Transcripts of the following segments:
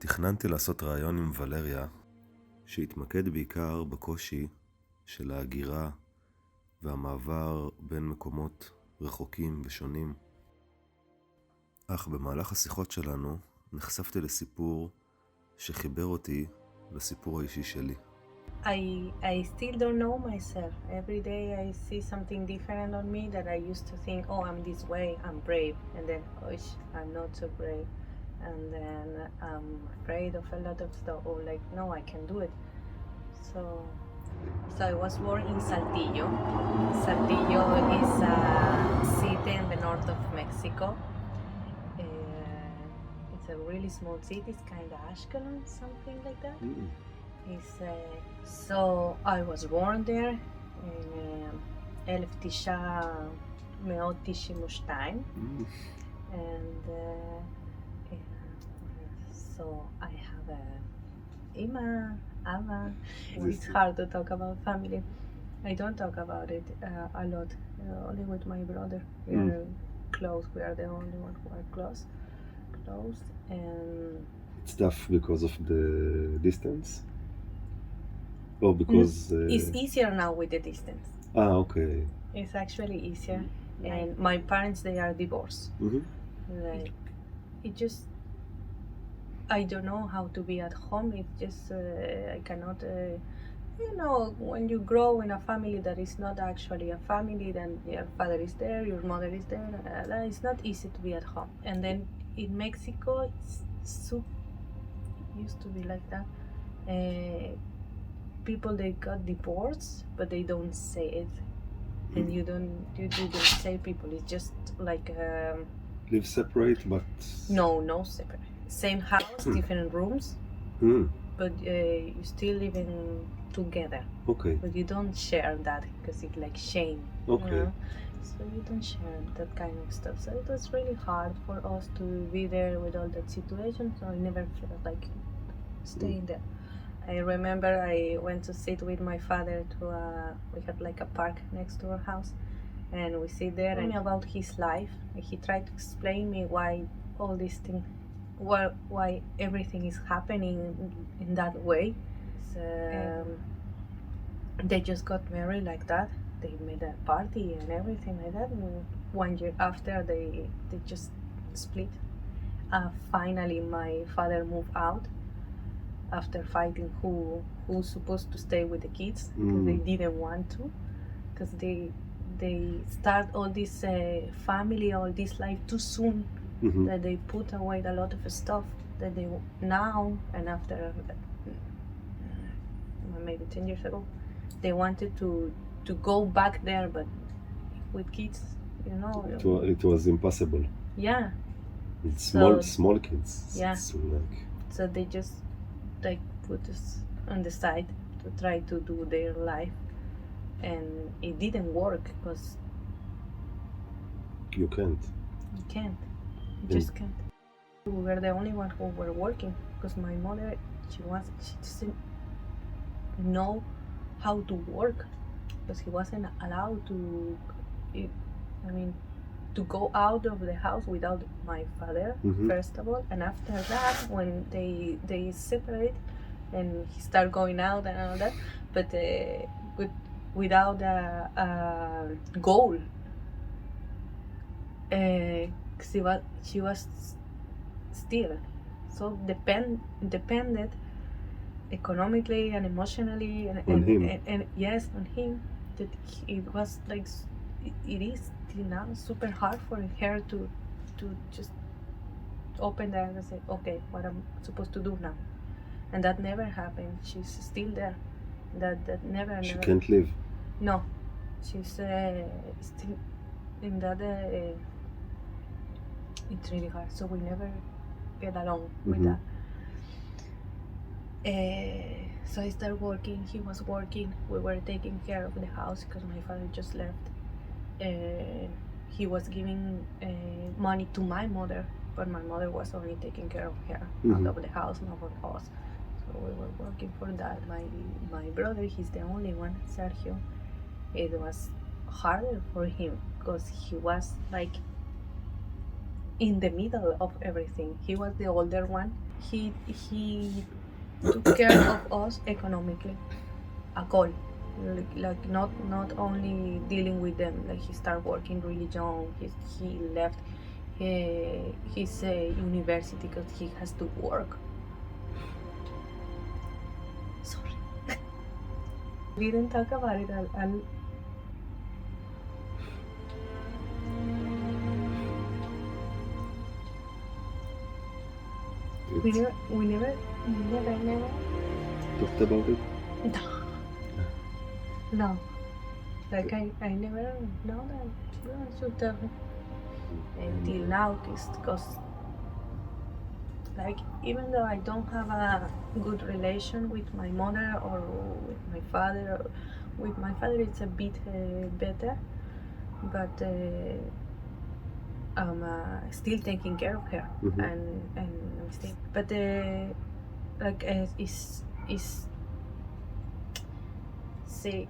תכננתי לעשות ראיון עם ולריה שהתמקד בעיקר בקושי של ההגירה והמעבר בין מקומות רחוקים ושונים. אך במהלך השיחות שלנו נחשפתי לסיפור שחיבר אותי לסיפור האישי שלי. I still don't know myself. Every day I see something different on me that I used to think, oh, I'm this way, I'm brave. And then, oh, I'm not so brave. And then I'm afraid of a lot of stuff. Or like, no, I can do it. So I was born in Saltillo. Saltillo is a city in the north of Mexico. It's a really small city. It's kind of Ashkelon, something like that. So I was born there in 1992 and so I have a Ima, Ava. It's hard to talk about family. I don't talk about it a lot, only with my brother. We are close. We are the only one who are close. And It's tough because of the distance? Or because... It's easier now with the distance. Okay. It's actually easier. And my parents, they are divorced. Like, it just... I don't know how to be at home. It's just, I cannot... you know, when you grow in a family that is not actually a family, then your father is there, your mother is there. It's not easy to be at home. And then in Mexico, it's used to be like that. People, they got divorced, but they don't say it. And you didn't say people. It's just like... live separate, but... No separate. Same house, different rooms. But you still living together. Okay. But you don't share that because it's like shame. Okay. You know? So you don't share that kind of stuff. So it was really hard for us to be there with all that situation. So I never felt like staying there. I remember I went to sit with my father to we had like a park next to our house, and we sit there and about his life. He tried to explain me why all these things, why everything is happening in that way. So, they just got married like that. They made a party and everything like that. And 1 year after, they just split. Finally, my father moved out. After fighting who's supposed to stay with the kids, because they didn't want to, because they start all this family, all this life too soon, that they put away a lot of stuff that they now, and after maybe 10 years ago, they wanted to go back there, but with kids, you know. It was impossible. Yeah. It's small kids. Yeah. Like... So they just like put us on the side to try to do their life, and it didn't work because you can't. You just can't. We were the only one who were working because my mother, she doesn't know how to work because he wasn't allowed to go out of the house without my father, first of all, and after that, when they separate and he start going out and all that, but without a goal. She was still so dependent economically and emotionally and yes, on him, that it was like it is now super hard for her to just open the eyes and say, okay, what I'm supposed to do now, and that never happened. She's still there. That never. She can't live. No, she's still in that. It's really hard. So we never get along with that. So I started working. He was working. We were taking care of the house because my father just left. He was giving money to my mother, but my mother was only taking care of her, out of the house, not for us. So we were working for that. My brother, he's the only one, Sergio. It was harder for him because he was like in the middle of everything. He was the older one. he took care of us economically, a all. Like not only dealing with them. Like he started working really young. He left his university because he has to work. Sorry. We didn't talk about it. We never talked about it. No. Like I never know that you should tell her until now, because like even though I don't have a good relation with my mother or with my father, or with my father it's a bit better, but I'm still taking care of her, and I'm still, but like is say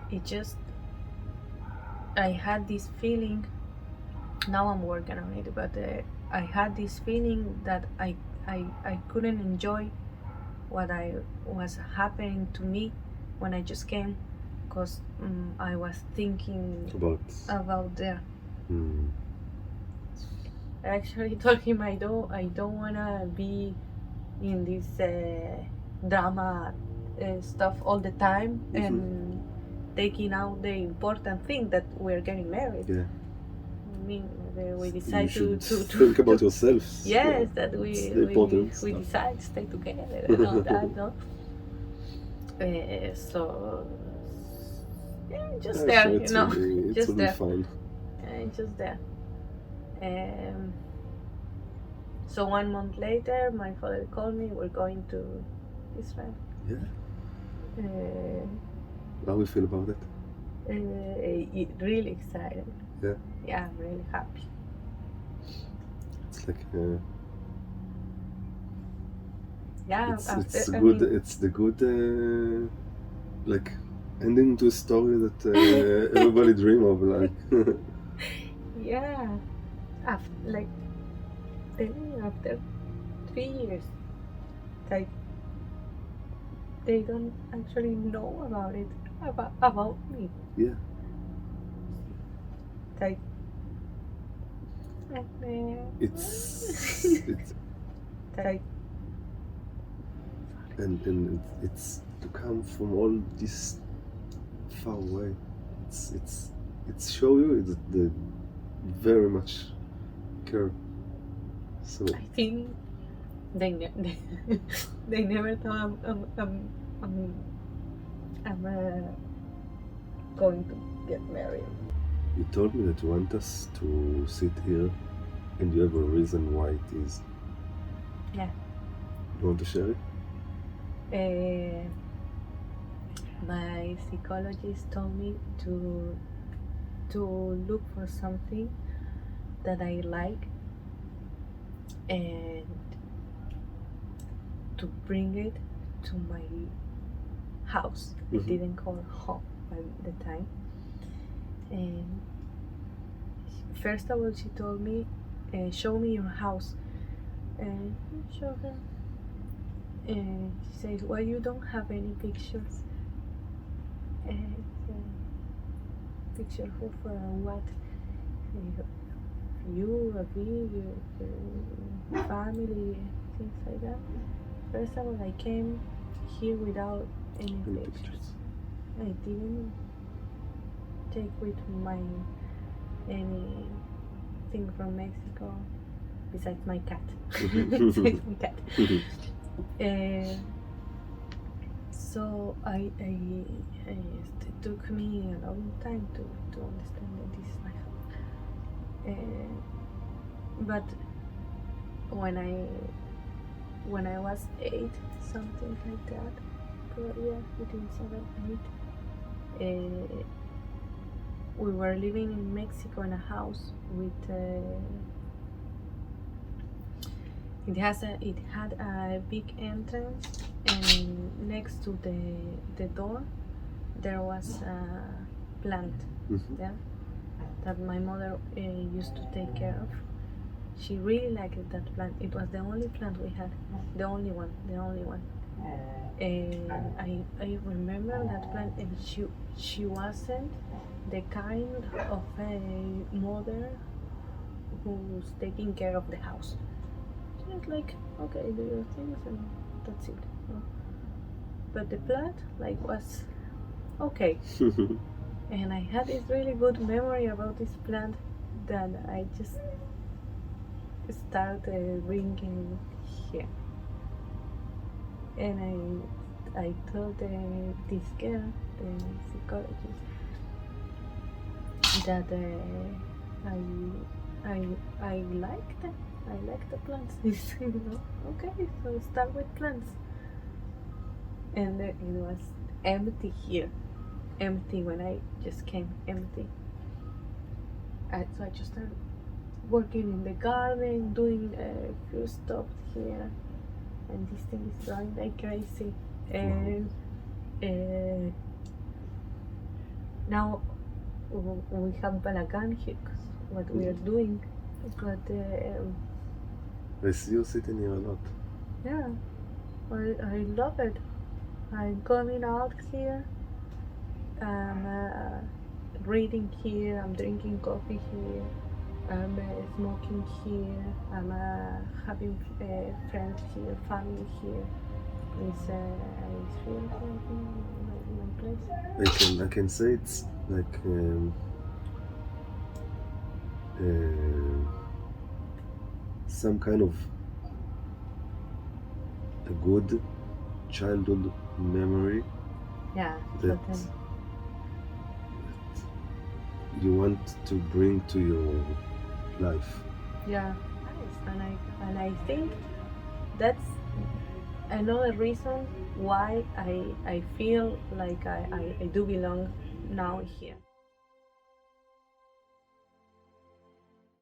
it just, I had this feeling, now I'm working on it, but I had this feeling that I couldn't enjoy what I was happening to me when I just came, because I was thinking about there. I actually told him I don't wanna be in this drama stuff all the time, and taking out the important thing that we're getting married. Yeah. I mean, we decide to think about yourselves. Yes, that we decide to stay together and all that, no? So yeah, just there, sure, you know, it's just there. Fine. Just there. So 1 month later, my father called me. We're going to Israel. Yeah. How we feel about it? Really excited. Yeah. Yeah, I'm really happy. It's like yeah, it's good. It's the good like ending to a story that everybody dream of, like. Yeah, after 3 years, like they don't actually know about it, about me. Yeah. Like it's like, and it's to come from all this far away. It's show you it's the very much care. So I think they never thought I'm going to get married. You told me that you want us to sit here, and you have a reason why it is. Yeah. You want to share it? My psychologist told me to look for something that I like and to bring it to my house. I didn't call it home at the time. And first of all, she told me, show me your house. And I showed her. And she says, well, you don't have any pictures. And picture of what? You, a big family, things like that. First of all, I came here without any pictures. I didn't take with anything from Mexico besides my cat. So it took me a long time to understand that this is my house. But when I was 8, something like that, probably between 7, 8, we were living in Mexico in a house with it had a big entrance, and next to the door there was a plant there that my mother used to take care of. she really liked that plant. It was the only plant we had, the only one. And I remember that plant, and she wasn't the kind of a mother who's taking care of the house. She was like, okay, do your things and that's it. But the plant was okay. And I had this really good memory about this plant that I just started bringing here. And I told this girl, the psychologist, that I like the plants. Okay, so start with plants. And it was empty here, empty when I just came, empty. So I just started working in the garden, doing a few stuff here, and this thing is growing like crazy. And now we have balagan here, 'cause what we are doing. But I see you sitting here a lot. yeah, I love it. I'm coming out here. I'm reading here. I'm drinking coffee here. I'm smoking here. I'm having friends here, family here. It's I feel like my place. I can say it's like some kind of a good childhood memory Yeah, that you want to bring to your life. yeah, and I think that's another reason why I feel like I do belong now here.